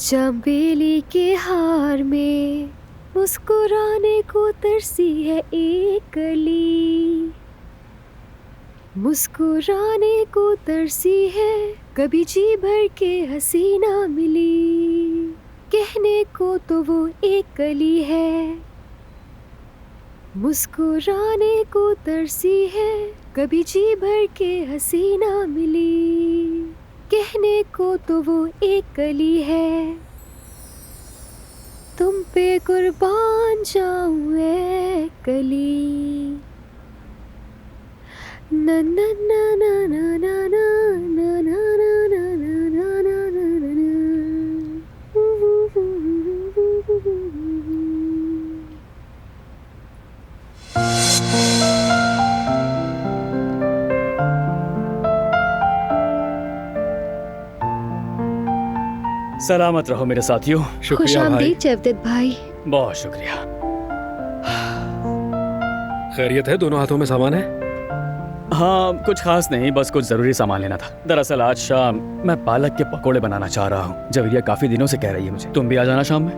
चंबेली के हार में मुस्कुराने को तरसी है एक कली, मुस्कुराने को तरसी है, कभी जी भर के हसीना मिली, कहने को तो वो एक कली है, मुस्कुराने को तरसी है, कभी जी भर के हसीना मिली, कहने को तो वो एक कली है। तुम पे कुर्बान जाऊं ए कली, ना ना ना ना ना ना ना ना ना ना ना ना ना ना। सलामत रहो मेरे साथियों। खुश शुक्रिया भाई। आमदीद जवदत भाई। बहुत शुक्रिया। खैरियत है? दोनों हाथों में सामान है? हाँ, कुछ खास नहीं, बस कुछ जरूरी सामान लेना था। दरअसल आज शाम मैं पालक के पकोड़े बनाना चाह रहा हूँ। जवेरिया काफी दिनों से कह रही है मुझे। तुम भी आ जाना शाम में।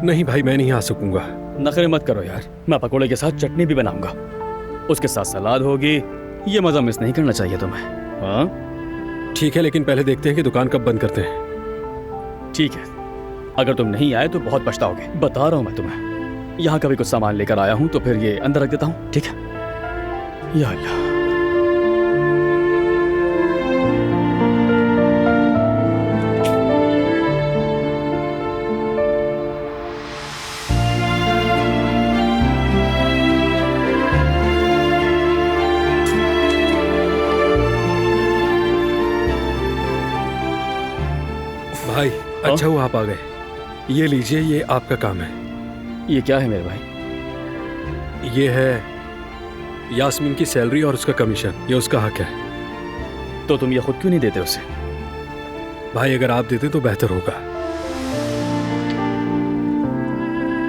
नहीं भाई, मैं नहीं आ सकूंगा। नखरे मत करो यार, मैं पकोड़े के साथ चटनी भी बनाऊंगा, उसके साथ सलाद होगी। ये मजा मिस नहीं करना चाहिए तुम्हें। हाँ ठीक है, लेकिन पहले देखते हैं कि दुकान कब बंद करते हैं। ठीक है, अगर तुम नहीं आए तो बहुत पछताओगे, बता रहा हूँ मैं तुम्हें। यहाँ कभी कुछ सामान लेकर आया हूँ तो फिर ये अंदर रख देता हूँ, ठीक है? या अल्लाह। भाई अच्छा हुआ आप आ गए। ये लीजिए, ये आपका काम है। ये क्या है मेरे भाई? ये है यास्मीन की सैलरी और उसका कमीशन। ये उसका हक है। तो तुम ये खुद क्यों नहीं देते उसे? भाई अगर आप देते तो बेहतर होगा।